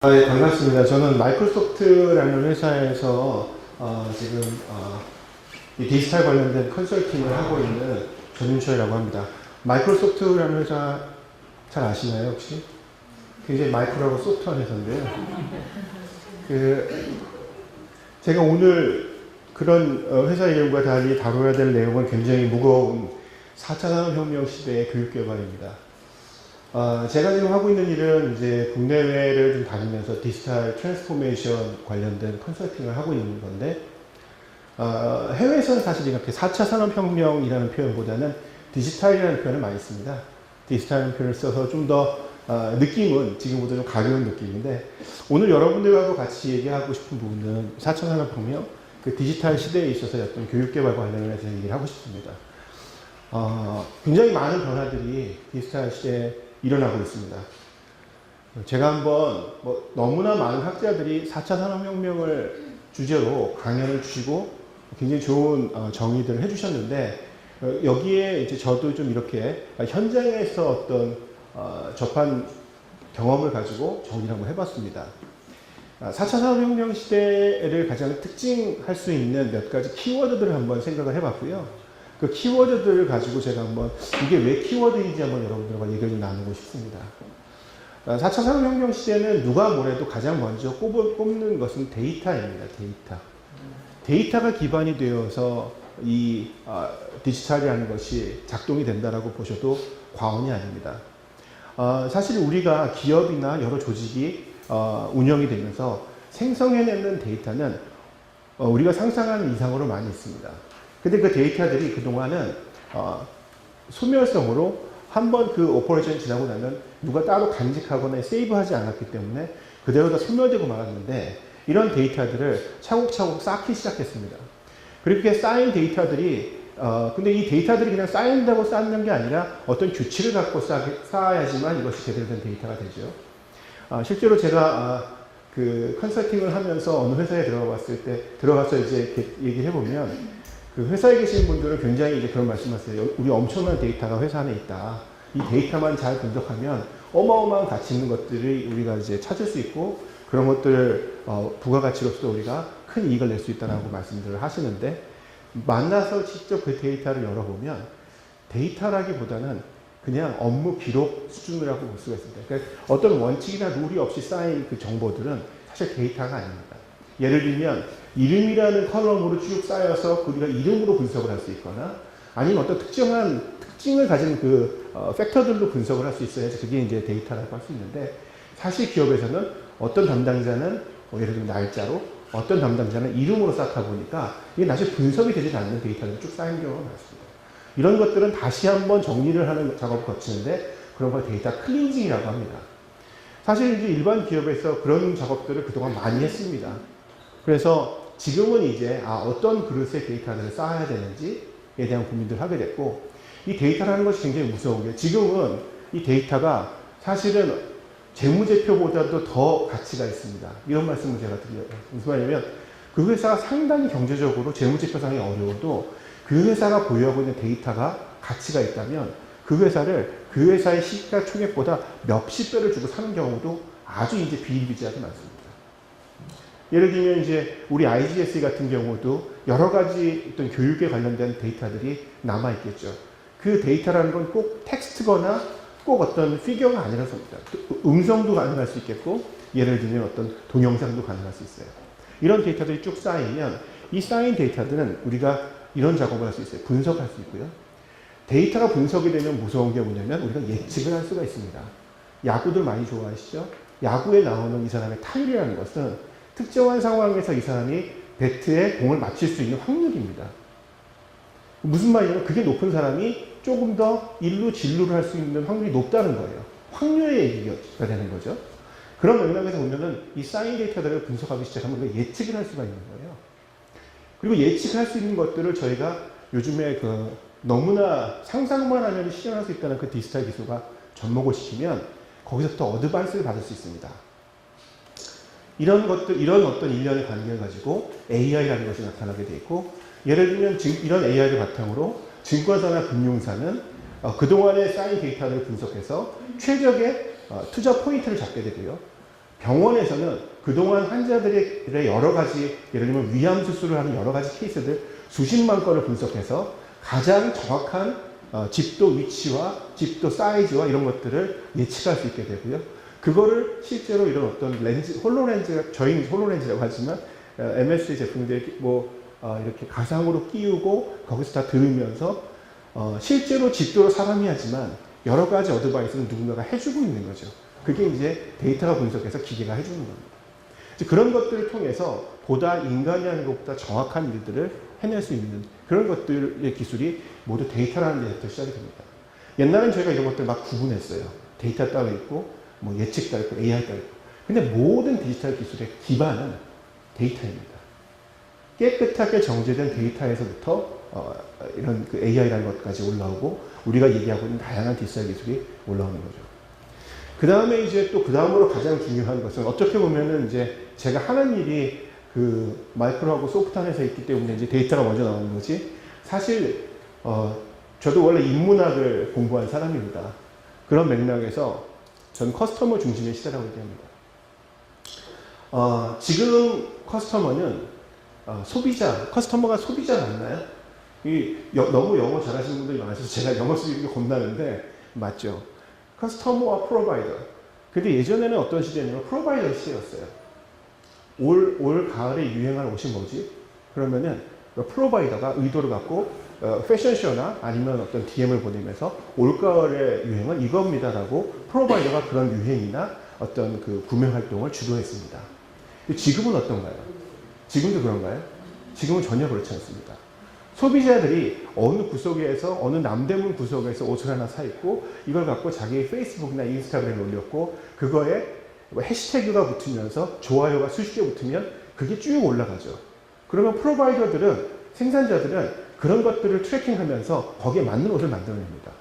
네, 반갑습니다. 저는 마이크로소프트라는 회사에서 지금 이 디지털 관련된 컨설팅을 하고 있는 전윤철이라고 합니다. 마이크로소프트라는 회사 잘 아시나요, 혹시? 굉장히 마이크로하고 소프트한 회사인데요. 제가 오늘 그런 회사 이름과 달리 다뤄야 될 내용은 굉장히 무거운 4차 산업혁명 시대의 교육개발입니다. 제가 지금 하고 있는 일은 이제 국내외를 좀 다니면서 디지털 트랜스포메이션 관련된 컨설팅을 하고 있는 건데, 해외에서는 사실 이렇게 4차 산업혁명이라는 표현보다는 디지털이라는 표현을 많이 씁니다. 디지털이라는 표현을 써서 좀 더 느낌은 지금보다 좀 가벼운 느낌인데, 오늘 여러분들과 같이 얘기하고 싶은 부분은 4차 산업혁명, 그 디지털 시대에 있어서 어떤 교육개발 관련해서 얘기를 하고 싶습니다. 굉장히 많은 변화들이 디지털 시대에 일어나고 있습니다. 제가 한번 너무나 많은 학자들이 4차 산업혁명을 주제로 강연을 주시고 굉장히 좋은 정의들을 해주셨는데, 여기에 이제 저도 좀 이렇게 현장에서 어떤 접한 경험을 가지고 정리를 한번 해봤습니다. 4차 산업혁명 시대를 가장 특징할 수 있는 몇 가지 키워드들을 한번 생각을 해봤고요. 그 키워드들을 가지고 제가 한번 이게 왜 키워드인지 한번 여러분들과 얘기를 좀 나누고 싶습니다. 4차 산업혁명 시대는 누가 뭐래도 가장 먼저 꼽는 것은 데이터입니다. 데이터가 기반이 되어서 이 디지털이라는 것이 작동이 된다라고 보셔도 과언이 아닙니다. 사실 우리가 기업이나 여러 조직이 운영이 되면서 생성해내는 데이터는 우리가 상상하는 이상으로 많이 있습니다. 근데 그 데이터들이 그동안은 소멸성으로 한번 그 오퍼레이션이 지나고 나면 누가 따로 간직하거나 세이브하지 않았기 때문에 그대로 다 소멸되고 말았는데, 이런 데이터들을 차곡차곡 쌓기 시작했습니다. 그렇게 쌓인 데이터들이 근데 이 데이터들이 그냥 쌓인다고 쌓는 게 아니라 어떤 규칙을 갖고 쌓아야지만 이것이 제대로 된 데이터가 되죠. 실제로 제가 그 컨설팅을 하면서 어느 회사에 들어가서 이제 이렇게 얘기를 해보면, 그 회사에 계신 분들은 굉장히 이제 그런 말씀하세요. 우리 엄청난 데이터가 회사 안에 있다. 이 데이터만 잘 분석하면 어마어마한 가치 있는 것들이 우리가 이제 찾을 수 있고, 그런 것들을 부가가치로서 우리가 큰 이익을 낼 수 있다라고 말씀들을 하시는데, 만나서 직접 그 데이터를 열어보면 데이터라기보다는 그냥 업무 기록 수준이라고 볼 수가 있습니다. 그러니까 어떤 원칙이나 룰이 없이 쌓인 그 정보들은 사실 데이터가 아닙니다. 예를 들면 이름이라는 컬럼으로 쭉 쌓여서 우리가 이름으로 분석을 할 수 있거나, 아니면 어떤 특정한 특징을 가진 그 팩터들로 분석을 할 수 있어야지 그게 이제 데이터라고 할 수 있는데, 사실 기업에서는 어떤 담당자는 예를 들면 날짜로, 어떤 담당자는 이름으로 쌓다 보니까 이게 사실 분석이 되지 않는 데이터들이 쭉 쌓인 경우가 많습니다. 이런 것들은 다시 한번 정리를 하는 작업을 거치는데, 그런 걸 데이터 클린징이라고 합니다. 사실 이제 일반 기업에서 그런 작업들을 그동안 많이 했습니다. 그래서 지금은 이제 어떤 그릇에 데이터를 쌓아야 되는지에 대한 고민들을 하게 됐고, 이 데이터라는 것이 굉장히 무서운 게, 지금은 이 데이터가 사실은 재무제표보다도 더 가치가 있습니다. 이런 말씀을 제가 드려요. 무슨 말이냐면, 그 회사가 상당히 경제적으로 재무제표상이 어려워도 그 회사가 보유하고 있는 데이터가 가치가 있다면 그 회사를 그 회사의 시가총액보다 몇십 배를 주고 사는 경우도 아주 이제 비일비재하게 많습니다. 예를 들면 이제 우리 IGSE 같은 경우도 여러 가지 어떤 교육에 관련된 데이터들이 남아 있겠죠. 그 데이터라는 건 꼭 텍스트거나 꼭 어떤 피규어가 아니라서입니다. 음성도 가능할 수 있겠고, 예를 들면 어떤 동영상도 가능할 수 있어요. 이런 데이터들이 쭉 쌓이면 이 쌓인 데이터들은 우리가 이런 작업을 할 수 있어요. 분석할 수 있고요. 데이터가 분석이 되면 무서운 게 뭐냐면 우리가 예측을 할 수가 있습니다. 야구들 많이 좋아하시죠? 야구에 나오는 이 사람의 타율이라는 것은 특정한 상황에서 이 사람이 배트에 공을 맞힐 수 있는 확률입니다. 무슨 말이냐면 그게 높은 사람이 조금 더 일루 진루를 할 수 있는 확률이 높다는 거예요. 확률의 얘기가 되는 거죠. 그런 맥락에서 보면은 이 쌓인 데이터들을 분석하기 시작하면 우리가 예측을 할 수가 있는 거예요. 그리고 예측할 수 있는 것들을 저희가 요즘에 너무나 상상만 하면 실현할 수 있다는 그 디지털 기술과 접목을 시키면 거기서부터 어드밴스를 받을 수 있습니다. 이런 어떤 일련의 관계를 가지고 AI라는 것이 나타나게 되어 있고, 예를 들면 이런 AI를 바탕으로 증권사나 금융사는 그동안에 쌓인 데이터를 분석해서 최적의 투자 포인트를 잡게 되고요. 병원에서는 그동안 환자들의 여러 가지, 예를 들면 위암 수술을 하는 여러 가지 케이스들 수십만 건을 분석해서 가장 정확한 집도 위치와 집도 사이즈와 이런 것들을 예측할 수 있게 되고요. 그거를 실제로 이런 어떤 렌즈, 홀로렌즈, 저희는 홀로렌즈라고 하지만 MS의 제품들이 이렇게 가상으로 끼우고 거기서 다 들으면서 실제로 집도로 사람이 하지만 여러 가지 어드바이스는 누군가가 해주고 있는 거죠. 그게 이제 데이터가 분석해서 기계가 해주는 겁니다. 그런 것들을 통해서 보다 인간이 하는 것보다 정확한 일들을 해낼 수 있는 그런 것들의 기술이 모두 데이터라는 데서부터 시작이 됩니다. 옛날엔 저희가 이런 것들 막 구분했어요. 데이터 따로 있고, 예측 따로 있고, AI 따로 있고. 근데 모든 디지털 기술의 기반은 데이터입니다. 깨끗하게 정제된 데이터에서부터 이런 그 AI라는 것까지 올라오고, 우리가 얘기하고 있는 다양한 디지털 기술이 올라오는 거죠. 그 다음에 이제 또 그 다음으로 가장 중요한 것은 어떻게 보면은 이제 제가 하는 일이 그 마이크로하고 소프트 안에서 있기 때문에 이제 데이터가 먼저 나오는 거지. 사실 저도 원래 인문학을 공부한 사람입니다. 그런 맥락에서 전 커스터머 중심의 시대라고 얘기합니다. 지금 커스터머는 커스터머가 소비자 맞나요? 너무 영어 잘하시는 분들이 많아서 제가 영어 쓰기 겁나는데 맞죠? 커스터머와 프로바이더. 근데 예전에는 어떤 시대냐면 프로바이더 시대였어요. 올 가을에 유행할 옷이 뭐지? 그러면은 프로바이더가 의도를 갖고 패션쇼나 아니면 어떤 DM을 보내면서 올 가을의 유행은 이겁니다라고 프로바이더가 그런 유행이나 어떤 그 구매 활동을 주도했습니다. 지금은 어떤가요? 지금도 그런가요? 지금은 전혀 그렇지 않습니다. 소비자들이 어느 구석에서 어느 남대문 구석에서 옷을 하나 사 입고 이걸 갖고 자기 페이스북이나 인스타그램에 올렸고 그거에 해시태그가 붙으면서 좋아요가 수십 개 붙으면 그게 쭉 올라가죠. 그러면 프로바이더들은 생산자들은 그런 것들을 트래킹하면서 거기에 맞는 옷을 만들어냅니다.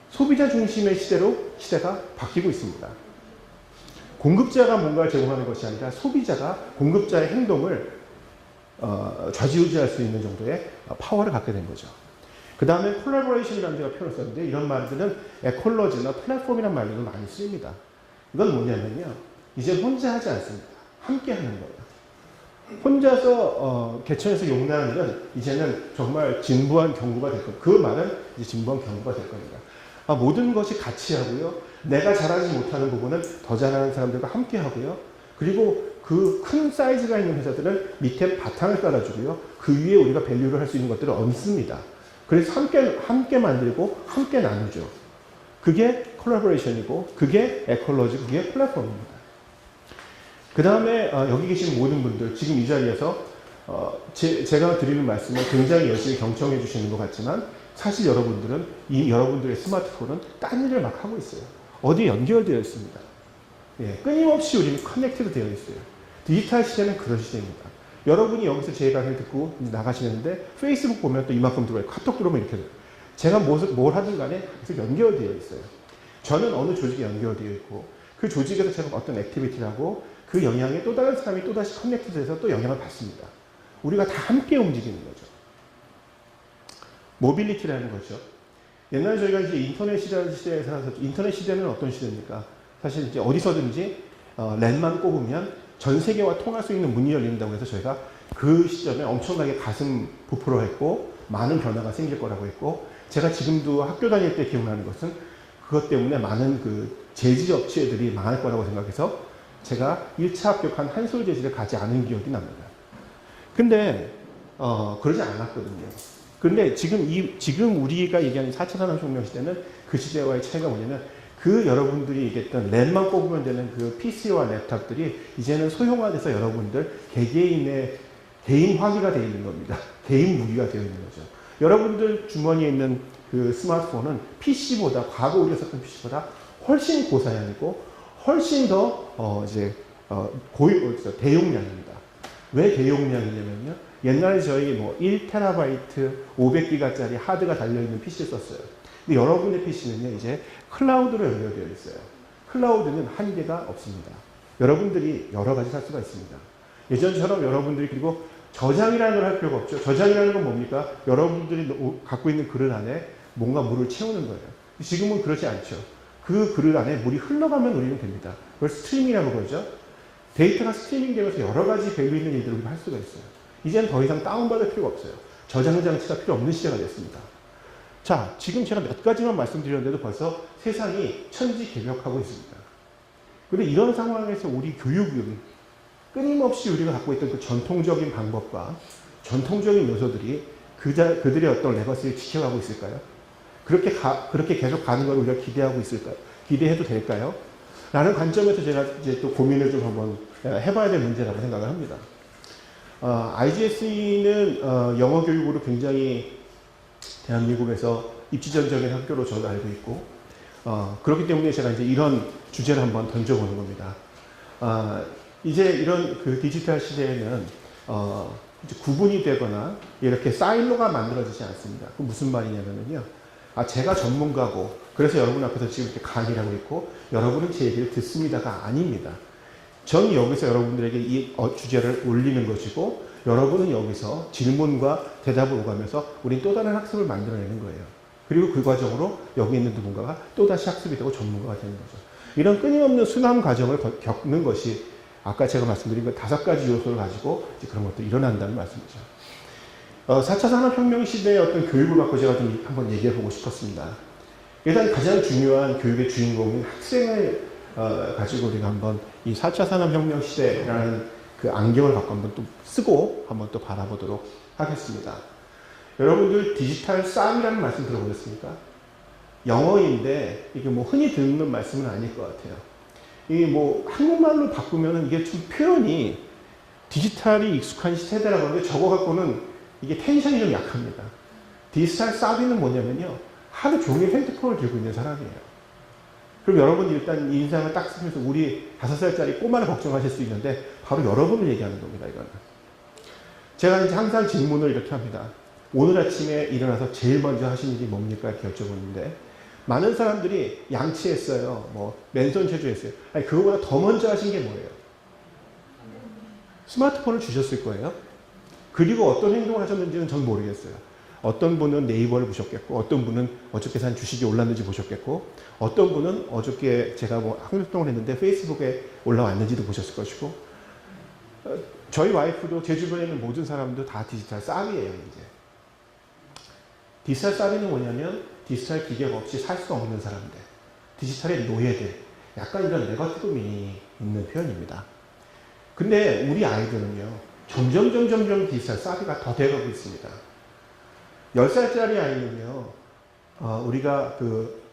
소비자 중심의 시대가 바뀌고 있습니다. 공급자가 뭔가를 제공하는 것이 아니라 소비자가 공급자의 행동을 좌지우지할 수 있는 정도의 파워를 갖게 된 거죠. 그 다음에 콜라보레이션이라는 제가 표현을 썼는데 이런 말들은 에콜로지나 플랫폼이라는 말들도 많이 쓰입니다. 이건 뭐냐면요. 이제 혼자 하지 않습니다. 함께 하는 거예요. 혼자서 개천에서 용나는 일은 이제는 정말 진부한 경구가 될 겁니다. 그 말은 이제 진부한 경구가 될 겁니다. 모든 것이 같이 하고요. 내가 잘하지 못하는 부분은 더 잘하는 사람들과 함께 하고요. 그리고 그 큰 사이즈가 있는 회사들은 밑에 바탕을 깔아주고요. 그 위에 우리가 밸류를 할 수 있는 것들을 얹습니다. 그래서 함께 만들고 함께 나누죠. 그게 콜라보레이션이고 그게 에콜로지, 그게 플랫폼입니다. 그 다음에 여기 계신 모든 분들 지금 이 자리에서 제가 드리는 말씀을 굉장히 열심히 경청해 주시는 것 같지만 사실 여러분들은 여러분들의 스마트폰은 딴 일을 막 하고 있어요. 어디에 연결되어 있습니다. 끊임없이 우리는 커넥트드 되어 있어요. 디지털 시대는 그런 시대입니다. 여러분이 여기서 제 강의를 듣고 나가시는데 페이스북 보면 또 이만큼 들어와요. 카톡 들어오면 이렇게 돼요. 제가 뭘 하든 간에 계속 연결되어 있어요. 저는 어느 조직에 연결되어 있고 그 조직에서 제가 어떤 액티비티를 하고 그 영향에 또 다른 사람이 또다시 커넥트돼서 또 영향을 받습니다. 우리가 다 함께 움직이는 거죠. 모빌리티라는 거죠. 옛날에 저희가 이제 인터넷 시대에 살아서 인터넷 시대는 어떤 시대입니까? 사실 이제 어디서든지 랜만 꼽으면 전 세계와 통할 수 있는 문이 열린다고 해서 저희가 그 시점에 엄청나게 가슴 부풀어 했고 많은 변화가 생길 거라고 했고 제가 지금도 학교 다닐 때 기억나는 것은 그것 때문에 많은 그 제지 업체들이 망할 거라고 생각해서 제가 1차 합격한 한솔제지를 가지 않은 기억이 납니다. 근데 그러지 않았거든요. 그런데 지금 우리가 얘기하는 4차 산업혁명 시대는 그 시대와의 차이가 뭐냐면 그 여러분들이 얘기했던 랜만 꼽으면 되는 그 PC와 랩탑들이 이제는 소형화돼서 여러분들 개개인의 개인 화기가 되어 있는 겁니다. 개인 무기가 되어 있는 거죠. 여러분들 주머니에 있는 그 스마트폰은 PC보다 과거 우리가 썼던 PC보다 훨씬 고사양이고 훨씬 더 대용량입니다. 왜 대용량이냐면요. 옛날에 저희 1TB 500기가짜리 하드가 달려있는 PC를 썼어요. 근데 여러분의 PC는요, 이제 클라우드로 연결되어 있어요. 클라우드는 한계가 없습니다. 여러분들이 여러 가지 살 수가 있습니다. 예전처럼 여러분들이 그리고 저장이라는 걸 할 필요가 없죠. 저장이라는 건 뭡니까? 여러분들이 갖고 있는 그릇 안에 뭔가 물을 채우는 거예요. 지금은 그렇지 않죠. 그 그릇 안에 물이 흘러가면 우리는 됩니다. 그걸 스트리밍이라고 그러죠. 데이터가 스트리밍 되면서 여러 가지 밸류 있는 일들을 우리가 할 수가 있어요. 이제는 더 이상 다운받을 필요가 없어요. 저장 장치가 필요 없는 시대가 됐습니다. 자, 지금 제가 몇 가지만 말씀드렸는데도 벌써 세상이 천지개벽하고 있습니다. 그런데 이런 상황에서 우리 교육은 끊임없이 우리가 갖고 있던 그 전통적인 방법과 전통적인 요소들이 그들의 어떤 레거시를 지켜가고 있을까요? 그렇게 계속 가는 걸 우리가 기대하고 있을까요? 기대해도 될까요? 라는 관점에서 제가 이제 또 고민을 좀 한번 해봐야 될 문제라고 생각을 합니다. IGSE는 영어 교육으로 굉장히 대한민국에서 입지전적인 학교로 저도 알고 있고, 그렇기 때문에 제가 이제 이런 주제를 한번 던져보는 겁니다. 이제 이런 그 디지털 시대에는 이제 구분이 되거나 이렇게 사일로가 만들어지지 않습니다. 그 무슨 말이냐면요. 제가 전문가고, 그래서 여러분 앞에서 지금 이렇게 강의를 하고 있고, 여러분은 제 얘기를 듣습니다가 아닙니다. 저는 여기서 여러분들에게 이 주제를 올리는 것이고, 여러분은 여기서 질문과 대답을 오가면서 우린 또 다른 학습을 만들어내는 거예요. 그리고 그 과정으로 여기 있는 누군가가 또다시 학습이 되고 전문가가 되는 거죠. 이런 끊임없는 순환 과정을 겪는 것이 아까 제가 말씀드린 그 5가지 요소를 가지고 이제 그런 것들이 일어난다는 말씀이죠. 4차 산업혁명 시대의 어떤 교육을 갖고 제가 좀 한번 얘기해 보고 싶었습니다. 일단 가장 중요한 교육의 주인공인 학생을 가지고 우리가 한번 이 4차 산업혁명 시대라는 그 안경을 갖고 한번 또 쓰고 한번 또 바라보도록 하겠습니다. 여러분들 디지털 쌈이라는 말씀 들어보셨습니까? 영어인데 이게 뭐 흔히 듣는 말씀은 아닐 것 같아요. 이 뭐 한국말로 바꾸면은 이게 좀 표현이 디지털이 익숙한 세대라고 하는데 저거 갖고는 이게 텐션이 좀 약합니다. 디지털 사비는 뭐냐면요. 하루 종일 핸드폰을 들고 있는 사람이에요. 그럼 여러분이 일단 이 인상을 딱 쓰면서 우리 5살짜리 꼬마를 걱정하실 수 있는데 바로 여러분을 얘기하는 겁니다. 이거는. 제가 이제 항상 질문을 이렇게 합니다. 오늘 아침에 일어나서 제일 먼저 하신 일이 뭡니까? 이렇게 여쭤보는데 많은 사람들이 양치했어요. 뭐 맨손 체조했어요. 아니 그거보다 더 먼저 하신 게 뭐예요? 스마트폰을 주셨을 거예요. 그리고 어떤 행동을 하셨는지는 전 모르겠어요. 어떤 분은 네이버를 보셨겠고, 어떤 분은 어저께 산 주식이 올랐는지 보셨겠고, 어떤 분은 어저께 제가 뭐 활동을 했는데 페이스북에 올라왔는지도 보셨을 것이고, 저희 와이프도 제 주변에 있는 모든 사람도 다 디지털 쌀이에요, 이제. 디지털 쌀이는 뭐냐면, 디지털 기계가 없이 살 수 없는 사람들, 디지털의 노예들, 약간 이런 네거티브 미닝이 있는 표현입니다. 근데 우리 아이들은요, 점점 디지털 쌀이가 더 돼가고 있습니다. 10살짜리 아이는요, 우리가 그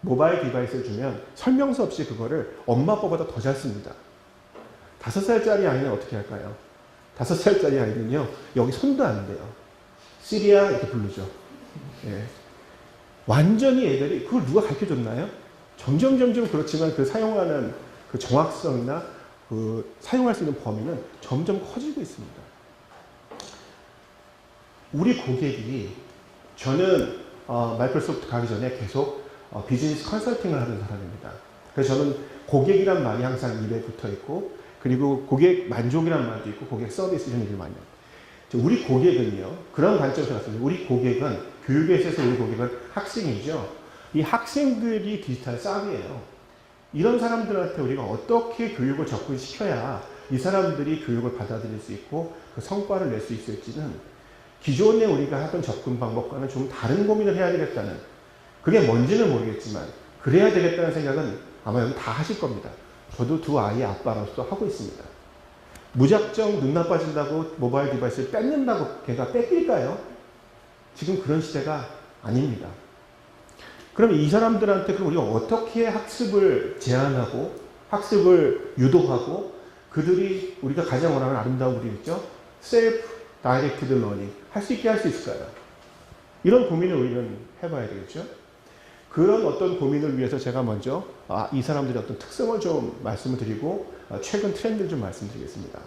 모바일 디바이스를 주면 설명서 없이 그거를 엄마 아빠보다 더 잘 씁니다. 5살짜리 아이는 어떻게 할까요? 5살짜리 아이는요, 여기 손도 안 돼요. 시리아 이렇게 부르죠. 예. 완전히 애들이 그걸 누가 가르쳐 줬나요? 점점 그렇지만 그 사용하는 그 정확성이나 그 사용할 수 있는 범위는 점점 커지고 있습니다. 우리 고객이, 저는 마이크로소프트 가기 전에 계속 비즈니스 컨설팅을 하는 사람입니다. 그래서 저는 고객이란 말이 항상 입에 붙어 있고, 그리고 고객 만족이란 말도 있고, 고객 서비스 이런 얘기를 많이 해요. 우리 고객은요, 그런 관점에서 봤습니다. 우리 고객은, 교육에 있어서 우리 고객은 학생이죠. 이 학생들이 디지털 쌀이에요. 이런 사람들한테 우리가 어떻게 교육을 접근시켜야 이 사람들이 교육을 받아들일 수 있고 그 성과를 낼 수 있을지는 기존에 우리가 하던 접근 방법과는 좀 다른 고민을 해야 되겠다는, 그게 뭔지는 모르겠지만 그래야 되겠다는 생각은 아마 여기 다 하실 겁니다. 저도 2 아이의 아빠로서 하고 있습니다. 무작정 눈 나빠진다고 모바일 디바이스를 뺏는다고 걔가 뺏길까요? 지금 그런 시대가 아닙니다. 그럼 이 사람들한테 그럼 우리가 어떻게 학습을 제한하고 학습을 유도하고 그들이 우리가 가장 원하는 아름다운 우리 있죠? 셀프 다이렉티드 러닝 할 수 있게 할 수 있을까요? 이런 고민을 우리는 해봐야 되겠죠? 그런 어떤 고민을 위해서 제가 먼저 이 사람들의 어떤 특성을 좀 말씀을 드리고 최근 트렌드를 좀 말씀드리겠습니다.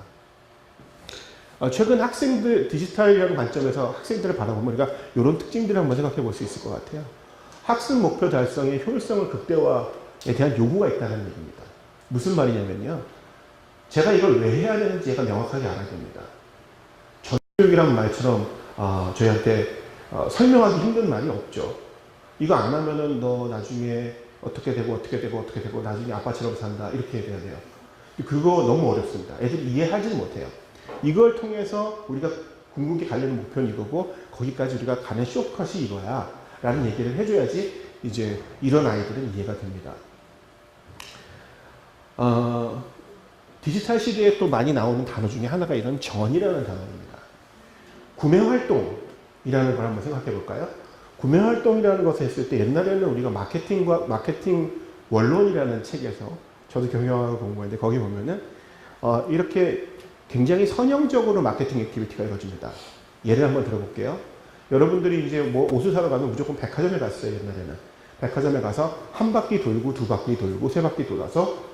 최근 학생들 디지털이라는 관점에서 학생들을 바라보면 우리가 이런 특징들을 한번 생각해 볼 수 있을 것 같아요. 학습 목표 달성의 효율성을 극대화에 대한 요구가 있다는 얘기입니다. 무슨 말이냐면요. 제가 이걸 왜 해야 되는지 얘가 명확하게 알아야 됩니다. 전교육이란 말처럼 저희한테 설명하기 힘든 말이 없죠. 이거 안 하면은 너 나중에 어떻게 되고 나중에 아빠처럼 산다 이렇게 돼야 돼요. 그거 너무 어렵습니다. 애들이 이해하지는 못해요. 이걸 통해서 우리가 궁극에 가려는 목표는 이거고 거기까지 우리가 가는 쇼컷이 이거야 라는 얘기를 해줘야지 이제 이런 아이들은 이해가 됩니다. 디지털 시대에 또 많이 나오는 단어 중에 하나가 이런 전이라는 단어입니다. 구매활동이라는 걸 한번 생각해 볼까요? 구매활동이라는 것을 했을 때 옛날에는 우리가 마케팅 원론이라는 책에서 저도 경영학을 공부했는데 거기 보면은 이렇게 굉장히 선형적으로 마케팅 액티비티가 이루어집니다. 예를 한번 들어볼게요. 여러분들이 이제 뭐 옷을 사러 가면 무조건 백화점에 갔어요. 옛날에는 백화점에 가서 한 바퀴 돌고 두 바퀴 돌고 세 바퀴 돌아서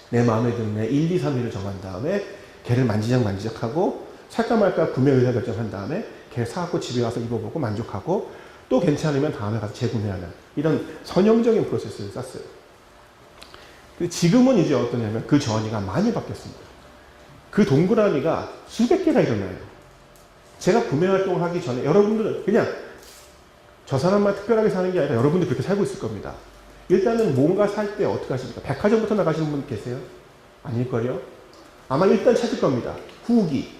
내 마음에 드는 애 1, 2, 3위를 정한 다음에 걔를 만지작하고 살까 말까 구매 의사 결정한 다음에 걔 사갖고 집에 와서 입어보고 만족하고 또 괜찮으면 다음에 가서 재구매하는 이런 선형적인 프로세스를 짰어요. 지금은 이제 어떠냐면 그 전이가 많이 바뀌었습니다. 그 동그라미가 수백 개가 일어나요. 제가 구매 활동을 하기 전에 여러분들은 그냥 저 사람만 특별하게 사는 게 아니라 여러분들 그렇게 살고 있을 겁니다. 일단은 뭔가 살 때 어떻게 하십니까? 백화점부터 나가시는 분 계세요? 아닐걸요? 아마 일단 찾을 겁니다. 후기.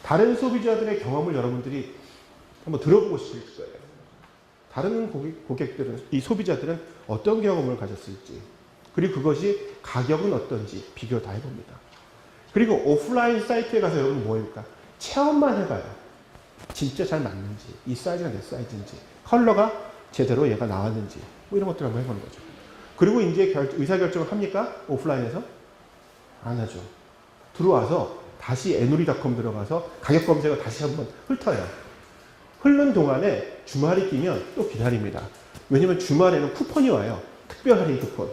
다른 소비자들의 경험을 여러분들이 한번 들어보고 싶을 거예요. 다른 고객들은, 이 소비자들은 어떤 경험을 가졌을지, 그리고 그것이 가격은 어떤지 비교 다 해봅니다. 그리고 오프라인 사이트에 가서 여러분 뭐 해볼까? 체험만 해봐요. 진짜 잘 맞는지, 이 사이즈가 내 사이즈인지, 컬러가 제대로 얘가 나왔는지, 뭐 이런 것들 한번 해보는 거죠. 그리고 이제 의사결정을 합니까? 오프라인에서? 안 하죠. 들어와서 다시 에누리닷컴 들어가서 가격 검색을 다시 한번 훑어요. 흐르는 동안에 주말이 끼면 또 기다립니다. 왜냐면 주말에는 쿠폰이 와요. 특별 할인 쿠폰.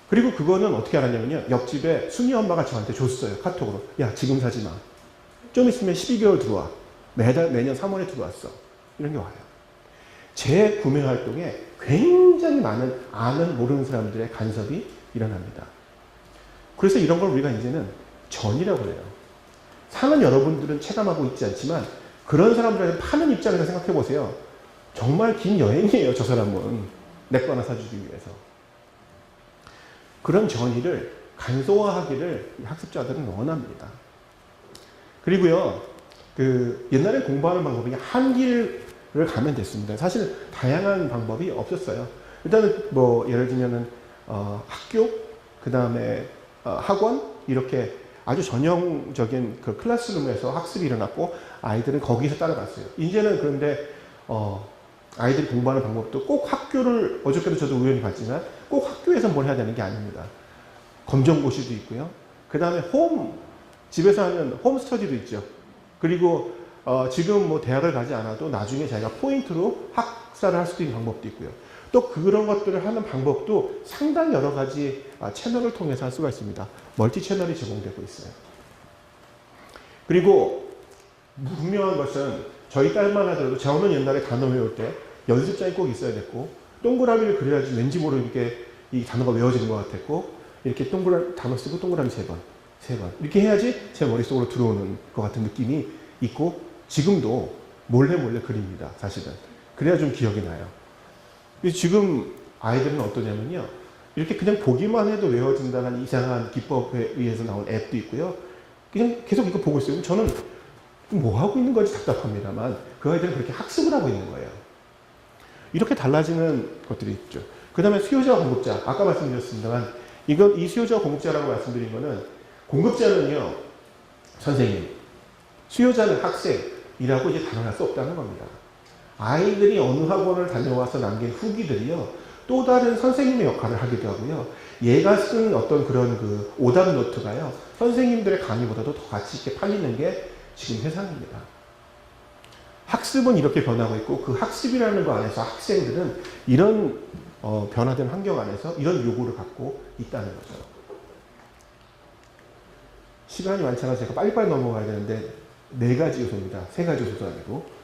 그리고 그거는 어떻게 알았냐면요. 옆집에 순이 엄마가 저한테 줬어요. 카톡으로. 야, 지금 사지 마. 좀 있으면 12개월 들어와. 매년 3월에 들어왔어. 이런 게 와요. 제 구매 활동에 굉장히 많은 아는 모르는 사람들의 간섭이 일어납니다. 그래서 이런 걸 우리가 이제는 전이라고 해요. 사는 여러분들은 체감하고 있지 않지만 그런 사람들한테 파는 입장에서 생각해 보세요. 정말 긴 여행이에요. 저 사람은. 내 거 하나 사주기 위해서. 그런 전이를 간소화하기를 학습자들은 원합니다. 그리고요. 옛날에 공부하는 방법이 한 길을 가면 됐습니다. 사실 다양한 방법이 없었어요. 일단은 뭐 예를 들면은 학교, 그 다음에 학원 이렇게 아주 전형적인 그 클래스룸에서 학습이 일어났고 아이들은 거기서 따라갔어요. 이제는 그런데 아이들이 공부하는 방법도 꼭 학교를 어저께도 저도 우연히 봤지만 꼭 학교에서 뭘 해야 되는 게 아닙니다. 검정고시도 있고요. 그 다음에 집에서 하는 홈 스터디도 있죠. 그리고 지금 뭐 대학을 가지 않아도 나중에 자기가 포인트로 학사를 할 수도 있는 방법도 있고요. 또 그런 것들을 하는 방법도 상당히 여러 가지 채널을 통해서 할 수가 있습니다. 멀티 채널이 제공되고 있어요. 그리고 분명한 것은 저희 딸만 하더라도 저는 옛날에 단어 외울 때 연습장이 꼭 있어야 됐고 동그라미를 그려야지 왠지 모르게 이 단어가 외워지는 것 같았고 이렇게 단어 쓰고 동그라미 3번 이렇게 해야지 제 머릿속으로 들어오는 것 같은 느낌이 있고 지금도 몰래 그립니다. 사실은. 그래야 좀 기억이 나요. 지금 아이들은 어떠냐면요. 이렇게 그냥 보기만 해도 외워진다는 이상한 기법에 의해서 나온 앱도 있고요. 그냥 계속 이거 보고 있어요. 저는 뭐 하고 있는 건지 답답합니다만 그 아이들은 그렇게 학습을 하고 있는 거예요. 이렇게 달라지는 것들이 있죠. 그 다음에 수요자와 공급자. 아까 말씀드렸습니다만 이 수요자와 공급자라고 말씀드린 거는 공급자는요. 선생님. 수요자는 학생이라고 이제 단언할 수 없다는 겁니다. 아이들이 어느 학원을 다녀와서 남긴 후기들이요. 또 다른 선생님의 역할을 하기도 하고요. 얘가 쓴 어떤 그런 그 오답 노트가요. 선생님들의 강의보다도 더 가치 있게 팔리는 게 지금 세상입니다. 학습은 이렇게 변하고 있고 그 학습이라는 거 안에서 학생들은 이런 변화된 환경 안에서 이런 요구를 갖고 있다는 거죠. 시간이 많지 않아서 제가 빨리빨리 넘어가야 되는데 4가지 요소입니다. 3가지 요소도 아니고.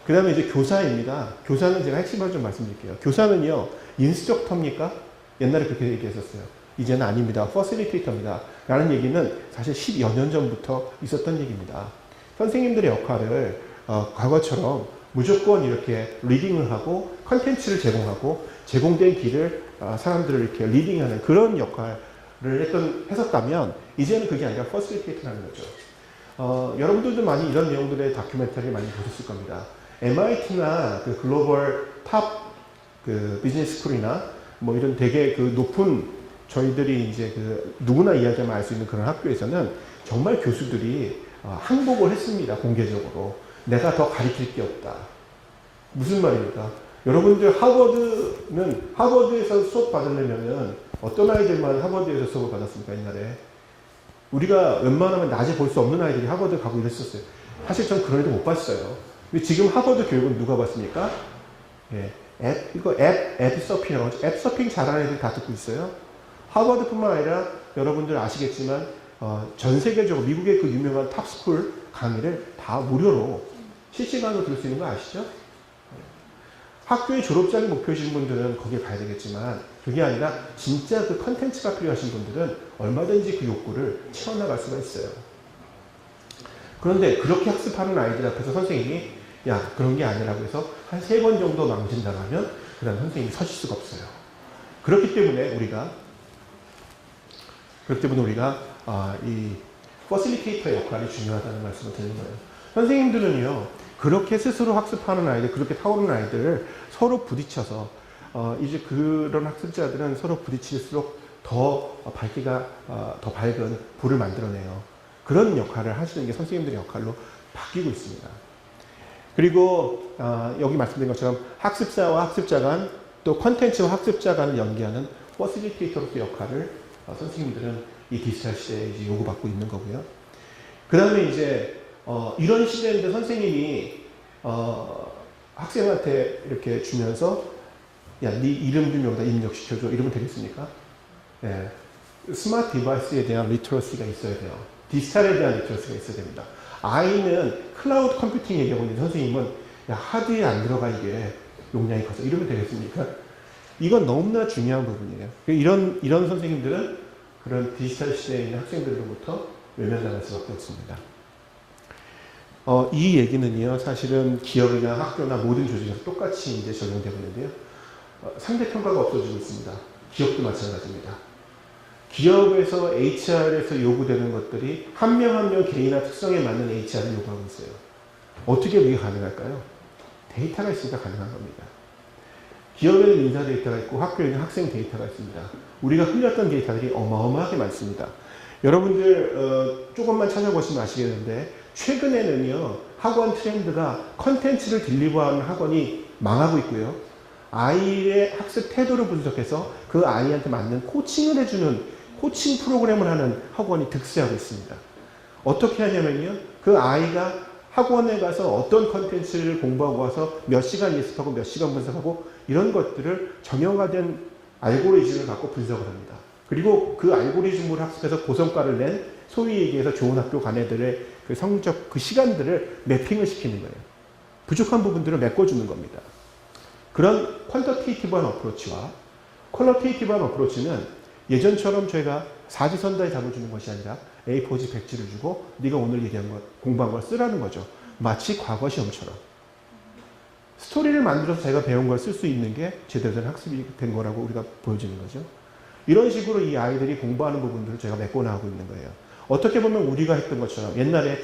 그 다음에 이제 교사입니다. 교사는 제가 핵심을 좀 말씀드릴게요. 교사는요, 인스트럭터입니까? 옛날에 그렇게 얘기했었어요. 이제는 아닙니다. 퍼실리테이터입니다. 라는 얘기는 사실 10여 년 전부터 있었던 얘기입니다. 선생님들의 역할을 과거처럼 무조건 이렇게 리딩을 하고 컨텐츠를 제공하고 제공된 길을 사람들을 이렇게 리딩하는 그런 역할을 했었다면 이제는 그게 아니라 퍼실리테이터라는 거죠. 여러분들도 많이 이런 내용들의 다큐멘터리 많이 보셨을 겁니다. MIT나 그 글로벌 탑 그 비즈니스 스쿨이나 뭐 이런 되게 그 높은 저희들이 이제 그 누구나 이야기하면 알 수 있는 그런 학교에서는 정말 교수들이 항복을 했습니다. 공개적으로. 내가 더 가르칠 게 없다. 무슨 말입니까? 여러분들 하버드에서 수업 받으려면은 어떤 아이들만 하버드에서 수업을 받았습니까? 옛날에. 우리가 웬만하면 낮에 볼 수 없는 아이들이 하버드 가고 이랬었어요. 사실 전 그런 애들 못 봤어요. 근데 지금 하버드 교육은 누가 봤습니까? 예. 앱 서핑이라고 하죠. 앱 서핑 잘하는 애들 다 듣고 있어요. 하버드뿐만 아니라 여러분들 아시겠지만 전 세계적으로 미국의 그 유명한 탑스쿨 강의를 다 무료로 실시간으로 들을 수 있는 거 아시죠? 학교의 졸업장이 목표이신 분들은 거기에 가야 되겠지만 그게 아니라 진짜 그 컨텐츠가 필요하신 분들은 얼마든지 그 욕구를 채워나갈 수가 있어요. 그런데 그렇게 학습하는 아이들 앞에서 선생님이 야 그런 게 아니라고 해서 한 3번 정도 망신당하면 그 다음 선생님이 서실 수가 없어요. 그렇기 때문에 우리가 이 퍼실리테이터의 역할이 중요하다는 말씀을 드리는 거예요. 선생님들은요 그렇게 스스로 학습하는 아이들, 그렇게 타오르는 아이들을 서로 부딪혀서 이제 그런 학습자들은 서로 부딪힐수록 더 밝기가 더 밝은 불을 만들어내요. 그런 역할을 하시는 게 선생님들의 역할로 바뀌고 있습니다. 그리고 여기 말씀드린 것처럼 학습자와 학습자 간 또 컨텐츠와 학습자 간을 연계하는 퍼실리테이터로서의 역할을 선생님들은 이 디지털 시대에 이제 요구받고 있는 거고요. 그 다음에 이제 이런 시대인데 선생님이 학생한테 이렇게 주면서 야, 네 이름 좀 여기다 입력시켜줘 이러면 되겠습니까? 예. 스마트 디바이스에 대한 리터러시가 있어야 돼요. 디지털에 대한 리터러시가 있어야 됩니다. 아이는 클라우드 컴퓨팅 얘기하고 있는데 선생님은 야, 하드에 안 들어가 이게 용량이 커서 이러면 되겠습니까? 이건 너무나 중요한 부분이에요. 이런 선생님들은 그런 디지털 시대에 있는 학생들로부터 외면당할 수밖에 없습니다. 이 얘기는요, 사실은 기업이나 학교나 모든 조직에서 똑같이 이제 적용되고 있는데요. 상대평가가 없어지고 있습니다. 기업도 마찬가지입니다. 기업에서 HR에서 요구되는 것들이 한 명 한 명 개인화 특성에 맞는 HR을 요구하고 있어요. 어떻게 그게 가능할까요? 데이터가 있으니까 가능한 겁니다. 기업에는 인사 데이터가 있고 학교에는 학생 데이터가 있습니다. 우리가 흘렸던 데이터들이 어마어마하게 많습니다. 여러분들 조금만 찾아보시면 아시겠는데 최근에는요 학원 트렌드가 컨텐츠를 딜리버하는 학원이 망하고 있고요. 아이의 학습 태도를 분석해서 그 아이한테 맞는 코칭을 해주는 코칭 프로그램을 하는 학원이 득세하고 있습니다. 어떻게 하냐면요. 그 아이가 학원에 가서 어떤 컨텐츠를 공부하고 와서 몇 시간 예습하고 몇 시간 분석하고 이런 것들을 정형화된 알고리즘을 갖고 분석을 합니다. 그리고 그 알고리즘으로 학습해서 고성과를 낸 소위 얘기해서 좋은 학교 간 애들의 그 성적, 그 시간들을 매핑을 시키는 거예요. 부족한 부분들을 메꿔주는 겁니다. 그런 퀄리테이티브한 어프로치와 퀄리테이티브한 어프로치는 예전처럼 저희가 사지선다에 잡아주는 것이 아니라 A4지 100지를 주고 네가 오늘 얘기한 것, 공부한 걸 쓰라는 거죠. 마치 과거 시험처럼. 스토리를 만들어서 제가 배운 걸 쓸 수 있는 게 제대로 된 학습이 된 거라고 우리가 보여주는 거죠. 이런 식으로 이 아이들이 공부하는 부분들을 제가 메꿔나가고 있는 거예요. 어떻게 보면 우리가 했던 것처럼 옛날에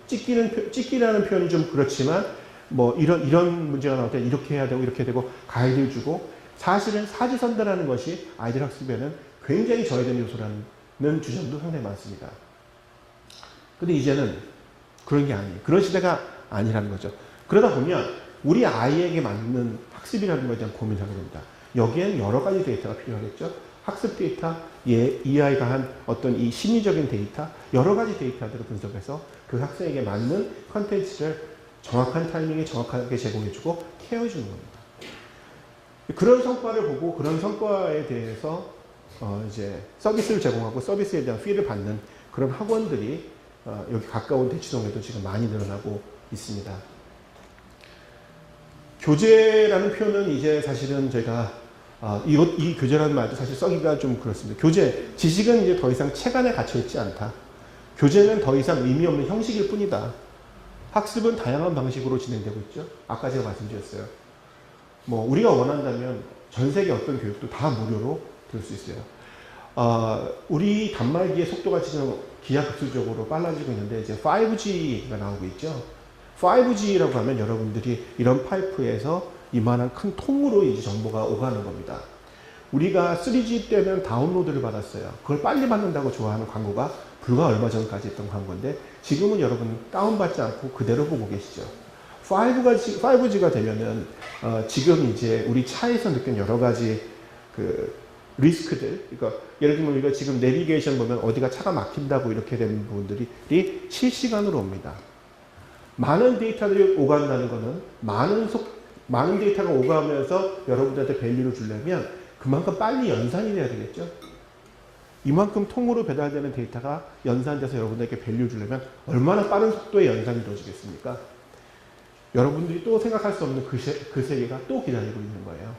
찍기라는 표현이 좀 그렇지만 뭐 이런 문제가 나올 때 이렇게 해야 되고 이렇게 되고 가이드를 주고 사실은 사지선다라는 것이 아이들 학습에는 굉장히 저해된 요소라는 주장도 상당히 많습니다. 근데 이제는 그런 게 아니에요. 그런 시대가 아니라는 거죠. 그러다 보면 우리 아이에게 맞는 학습이라는 것에 대한 고민을 하게 됩니다. 여기에는 여러 가지 데이터가 필요하겠죠. 학습 데이터, 이 아이가 한 어떤 이 심리적인 데이터, 여러 가지 데이터들을 분석해서 그 학생에게 맞는 컨텐츠를 정확한 타이밍에 정확하게 제공해주고 케어해주는 겁니다. 그런 성과를 보고 그런 성과에 대해서 이제 서비스를 제공하고 서비스에 대한 피를 받는 그런 학원들이 여기 가까운 대치동에도 지금 많이 늘어나고 있습니다. 교재라는 표현은 이제 사실은 제가 이 교재라는 말도 사실 써기가 좀 그렇습니다. 교재, 지식은 이제 더 이상 책 안에 갇혀있지 않다. 교재는 더 이상 의미 없는 형식일 뿐이다. 학습은 다양한 방식으로 진행되고 있죠. 아까 제가 말씀드렸어요. 뭐 우리가 원한다면 전 세계 어떤 교육도 다 무료로 들을 수 있어요. 우리 단말기의 속도가 지금 기하급수적으로 빨라지고 있는데 이제 5G가 나오고 있죠. 5G라고 하면 여러분들이 이런 파이프에서 이만한 큰 통으로 이제 정보가 오가는 겁니다. 우리가 3G 때는 다운로드를 받았어요. 그걸 빨리 받는다고 좋아하는 광고가 불과 얼마 전까지 했던 광고인데 지금은 여러분 다운받지 않고 그대로 보고 계시죠. 5G가 되면은 지금 이제 우리 차에서 느낀 여러 가지 그 리스크들, 그러니까 예를 들면 우리가 지금 내비게이션 보면 어디가 차가 막힌다고 이렇게 되는 부분들이 실시간으로 옵니다. 많은 데이터들이 오간다는 것은 많은 데이터가 오가면서 여러분들한테 밸류를 주려면 그만큼 빨리 연산이 돼야 되겠죠. 이만큼 통으로 배달되는 데이터가 연산돼서 여러분들에게 밸류 주려면 얼마나 빠른 속도의 연산이 이루어지겠습니까? 여러분들이 또 생각할 수 없는 그 세계가 또 기다리고 있는 거예요.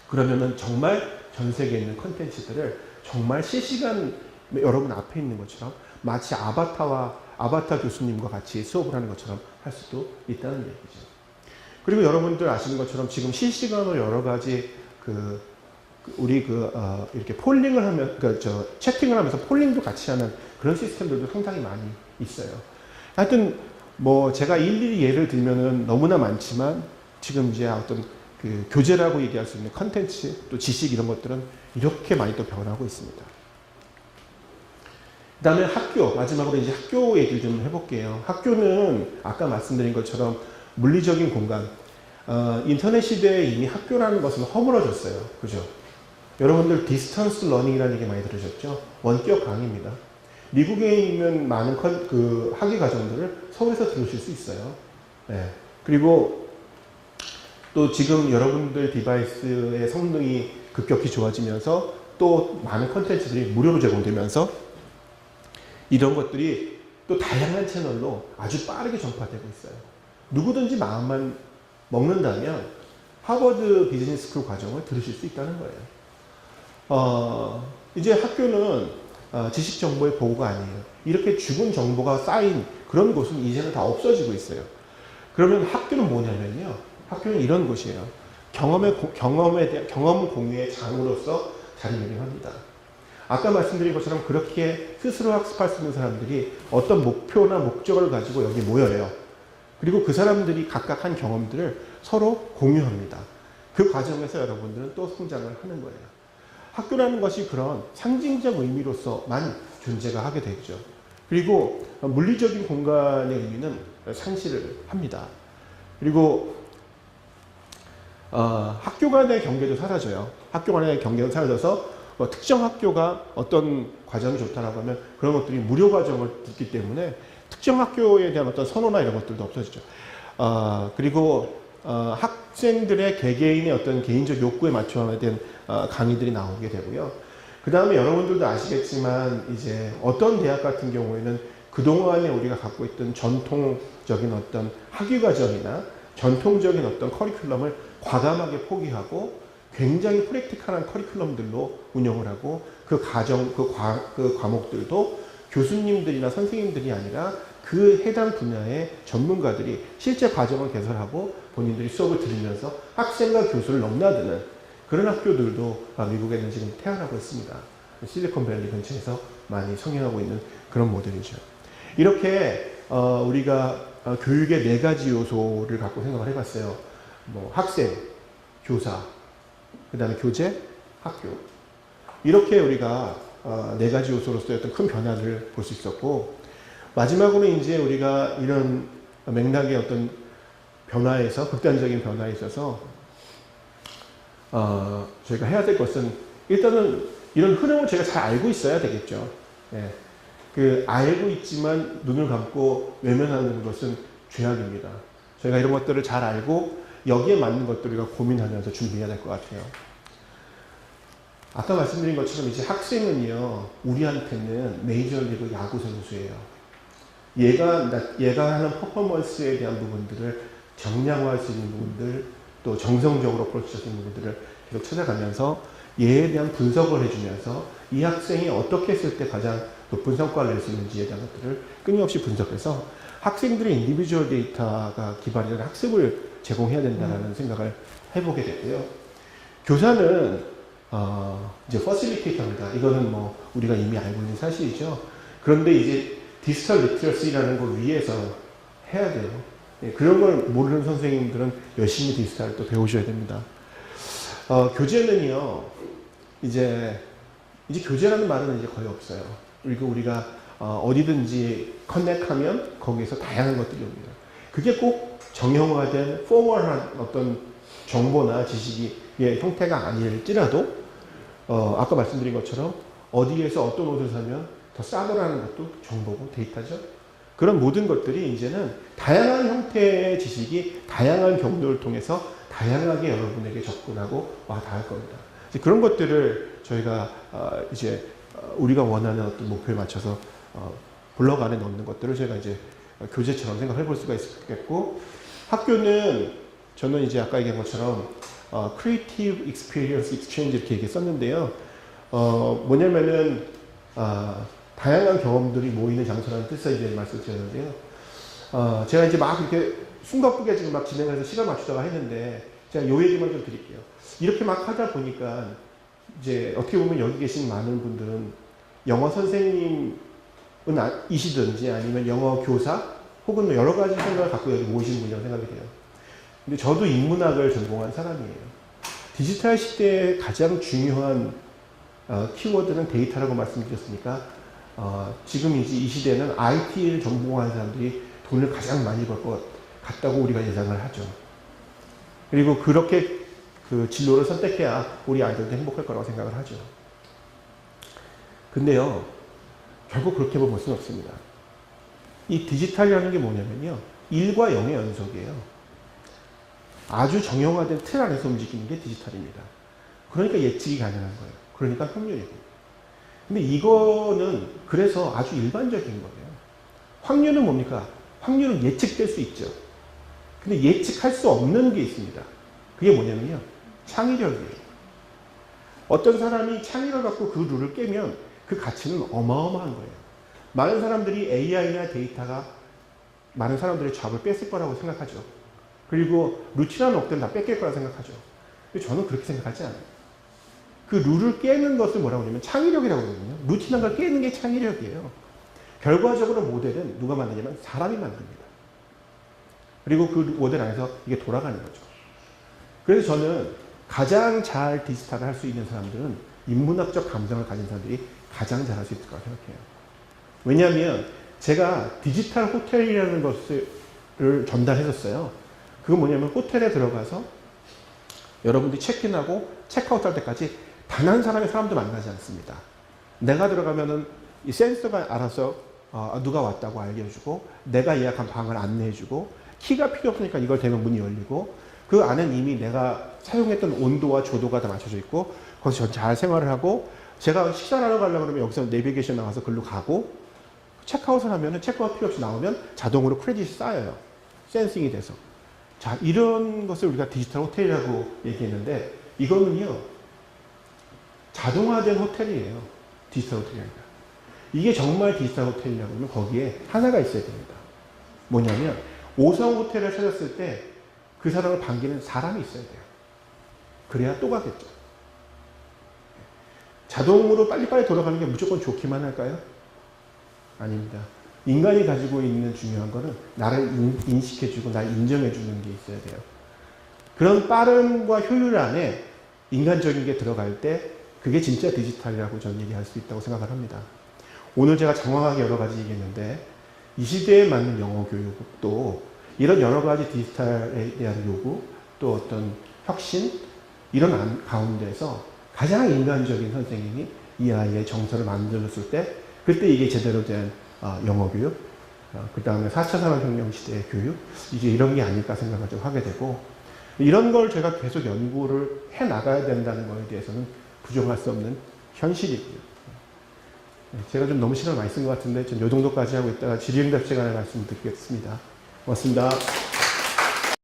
그러면은 정말 전 세계에 있는 컨텐츠들을 정말 실시간 여러분 앞에 있는 것처럼 마치 아바타 교수님과 같이 수업을 하는 것처럼 할 수도 있다는 얘기죠. 그리고 여러분들 아시는 것처럼 지금 실시간으로 여러 가지 이렇게 폴링을 하면, 채팅을 하면서 폴링도 같이 하는 그런 시스템들도 상당히 많이 있어요. 하여튼, 뭐, 제가 일일이 예를 들면은 너무나 많지만, 지금 이제 어떤 그 교재라고 얘기할 수 있는 컨텐츠, 또 지식 이런 것들은 이렇게 많이 또 변하고 있습니다. 그 다음에 학교, 마지막으로 이제 학교 얘기를 좀 해볼게요. 학교는 아까 말씀드린 것처럼 물리적인 공간, 인터넷 시대에 이미 학교라는 것은 허물어졌어요. 그죠? 여러분들 디스턴스 러닝이라는 얘기 많이 들으셨죠? 원격 강의입니다. 미국에 있는 많은 학위 과정들을 서울에서 들으실 수 있어요. 네. 그리고 또 지금 여러분들 디바이스의 성능이 급격히 좋아지면서 또 많은 콘텐츠들이 무료로 제공되면서 이런 것들이 또 다양한 채널로 아주 빠르게 전파되고 있어요. 누구든지 마음만 먹는다면 하버드 비즈니스 스쿨 과정을 들으실 수 있다는 거예요. 이제 학교는 지식 정보의 보고가 아니에요. 이렇게 죽은 정보가 쌓인 그런 곳은 이제는 다 없어지고 있어요. 그러면 학교는 뭐냐면요. 학교는 이런 곳이에요. 경험 공유의 장으로서 자리매김합니다. 아까 말씀드린 것처럼 그렇게 스스로 학습할 수 있는 사람들이 어떤 목표나 목적을 가지고 여기 모여요. 그리고 그 사람들이 각각 한 경험들을 서로 공유합니다. 그 과정에서 여러분들은 또 성장을 하는 거예요. 학교라는 것이 그런 상징적 의미로서만 존재가 하게 되죠. 그리고 물리적인 공간의 의미는 상실을 합니다. 그리고 학교 간의 경계도 사라져요. 학교 간의 경계도 사라져서 특정 학교가 어떤 과정이 좋다라고 하면 그런 것들이 무료 과정을 듣기 때문에 특정 학교에 대한 어떤 선호나 이런 것들도 없어지죠. 그리고 학생들의 개개인의 어떤 개인적 욕구에 맞춰야 된 강의들이 나오게 되고요. 그 다음에 여러분들도 아시겠지만 이제 어떤 대학 같은 경우에는 그동안에 우리가 갖고 있던 전통적인 어떤 학위 과정이나 전통적인 어떤 커리큘럼을 과감하게 포기하고 굉장히 프랙티컬한 커리큘럼들로 운영을 하고 그 과목들도 교수님들이나 선생님들이 아니라 그 해당 분야의 전문가들이 실제 과정을 개설하고 본인들이 수업을 들으면서 학생과 교수를 넘나드는 그런 학교들도 미국에는 지금 태어나고 있습니다. 실리콘밸리 근처에서 많이 성행하고 있는 그런 모델이죠. 이렇게 우리가 교육의 4가지 요소를 갖고 생각을 해봤어요. 뭐 학생, 교사, 그 다음에 교재, 학교. 이렇게 우리가 4가지 요소로서의 어떤 큰 변화를 볼 수 있었고, 마지막으로 이제 우리가 이런 맥락의 어떤 변화에서, 극단적인 변화에 있어서, 저희가 해야 될 것은, 일단은 이런 흐름을 저희가 잘 알고 있어야 되겠죠. 예. 알고 있지만 눈을 감고 외면하는 것은 죄악입니다. 저희가 이런 것들을 잘 알고 여기에 맞는 것들을 우리가 고민하면서 준비해야 될 것 같아요. 아까 말씀드린 것처럼 이제 학생은요, 우리한테는 메이저리그 야구 선수예요. 얘가 하는 퍼포먼스에 대한 부분들을 정량화할 수 있는 부분들, 또 정성적으로 볼 수 있는 부분들을 계속 찾아가면서 얘에 대한 분석을 해주면서 이 학생이 어떻게 했을 때 가장 높은 성과를 낼 수 있는지에 대한 것들을 끊임없이 분석해서 학생들의 인디비주얼 데이터가 기반이 된 학습을 제공해야 된다는 생각을 해보게 되고요. 교사는 이제 퍼실리테이터입니다. 이거는 뭐 우리가 이미 알고 있는 사실이죠. 그런데 이제 디지털 리터러시라는 걸 위해서 해야 돼요. 그런 걸 모르는 선생님들은 열심히 디지털을 또 배우셔야 됩니다. 교재는요, 이제 교재라는 말은 이제 거의 없어요. 그리고 우리가 어디든지 커넥하면 거기에서 다양한 것들이 옵니다. 그게 꼭 정형화된 포멀한 어떤 정보나 지식의 형태가 아닐지라도 아까 말씀드린 것처럼 어디에서 어떤 옷을 사면 더 싸더라는 것도 정보고 데이터죠. 그런 모든 것들이 이제는 다양한 형태의 지식이 다양한 경로를 통해서 다양하게 여러분에게 접근하고 와 닿을 겁니다. 이제 그런 것들을 저희가 이제 우리가 원하는 어떤 목표에 맞춰서 블록 안에 넣는 것들을 저희가 이제 교재처럼 생각해 볼 수가 있겠고, 학교는 저는 이제 아까 얘기한 것처럼 Creative Experience Exchange 이렇게 얘기했었는데요. 뭐냐면은 다양한 경험들이 모이는 장소라는 뜻에서 이제 말씀드렸는데요. 제가 이제 막 이렇게 숨가쁘게 지금 막 진행해서 시간 맞추다가 했는데, 제가 요 얘기만 좀 드릴게요. 이렇게 막 하다 보니까 이제 어떻게 보면 여기 계신 많은 분들은 영어 선생님은 이시든지 아니면 영어 교사 혹은 여러 가지 생각을 갖고 여기 모이신 분이라고 생각이 돼요. 근데 저도 인문학을 전공한 사람이에요. 디지털 시대의 가장 중요한 키워드는 데이터라고 말씀드렸으니까 지금 이제 이 시대는 IT를 전공하는 사람들이 돈을 가장 많이 벌 것 같다고 우리가 예상을 하죠. 그리고 그렇게 그 진로를 선택해야 우리 아이들도 행복할 거라고 생각을 하죠. 근데요, 결국 그렇게 볼 수는 없습니다. 이 디지털이라는 게 뭐냐면요, 1과 0의 연속이에요. 아주 정형화된 틀 안에서 움직이는 게 디지털입니다. 그러니까 예측이 가능한 거예요. 그러니까 확률이고. 근데 이거는 그래서 아주 일반적인 거예요. 확률은 뭡니까? 확률은 예측될 수 있죠. 근데 예측할 수 없는 게 있습니다. 그게 뭐냐면요, 창의력이에요. 어떤 사람이 창의력을 갖고 그 룰을 깨면 그 가치는 어마어마한 거예요. 많은 사람들이 AI나 데이터가 많은 사람들의 잡을 뺐을 거라고 생각하죠. 그리고 루틴한 업들은 다 뺏길 거라고 생각하죠. 근데 저는 그렇게 생각하지 않아요. 그 룰을 깨는 것을 뭐라고 하냐면 창의력이라고 하거든요. 루틴한 걸 깨는 게 창의력이에요. 결과적으로 모델은 누가 만드냐면 사람이 만듭니다. 그리고 그 모델 안에서 이게 돌아가는 거죠. 그래서 저는 가장 잘 디지털을 할 수 있는 사람들은 인문학적 감성을 가진 사람들이 가장 잘 할 수 있을 거라고 생각해요. 왜냐하면 제가 디지털 호텔이라는 것을 전달했었어요. 그건 뭐냐면 호텔에 들어가서 여러분들이 체크인하고 체크아웃 할 때까지 단 한 사람의 사람도 만나지 않습니다. 내가 들어가면은 이 센서가 알아서 누가 왔다고 알려주고, 내가 예약한 방을 안내해주고, 키가 필요 없으니까 이걸 대면 문이 열리고, 그 안엔 이미 내가 사용했던 온도와 조도가 다 맞춰져 있고, 거기서 잘 생활을 하고, 제가 식사를 하러 가려고 그러면 여기서 내비게이션 나와서 글로 가고, 체크아웃을 하면은 체크아웃 필요 없이 나오면 자동으로 크레딧이 쌓여요. 센싱이 돼서. 자, 이런 것을 우리가 디지털 호텔이라고 얘기했는데, 이거는요, 자동화된 호텔이에요. 디지털 호텔이 아니라. 이게 정말 디지털 호텔이라고 하면 거기에 하나가 있어야 됩니다. 뭐냐면 5성 호텔을 찾았을 때 그 사람을 반기는 사람이 있어야 돼요. 그래야 또 가겠죠. 자동으로 빨리빨리 돌아가는 게 무조건 좋기만 할까요? 아닙니다. 인간이 가지고 있는 중요한 거는 나를 인식해주고 날 인정해주는 게 있어야 돼요. 그런 빠름과 효율 안에 인간적인 게 들어갈 때 그게 진짜 디지털이라고 저는 얘기할 수 있다고 생각을 합니다. 오늘 제가 장황하게 여러 가지 얘기했는데 이 시대에 맞는 영어 교육도 이런 여러 가지 디지털에 대한 요구, 또 어떤 혁신, 이런 가운데서 가장 인간적인 선생님이 이 아이의 정서를 만들었을 때, 그때 이게 제대로 된 영어 교육, 그 다음에 4차 산업혁명 시대의 교육, 이제 이런 게 아닐까 생각을 좀 하게 되고, 이런 걸 제가 계속 연구를 해 나가야 된다는 거에 대해서는 부정할 수 없는 현실이고요. 제가 좀 너무 시간을 많이 쓴 것 같은데, 전 이 정도까지 하고 있다가 질의응답 시간에 말씀 듣겠습니다. 고맙습니다.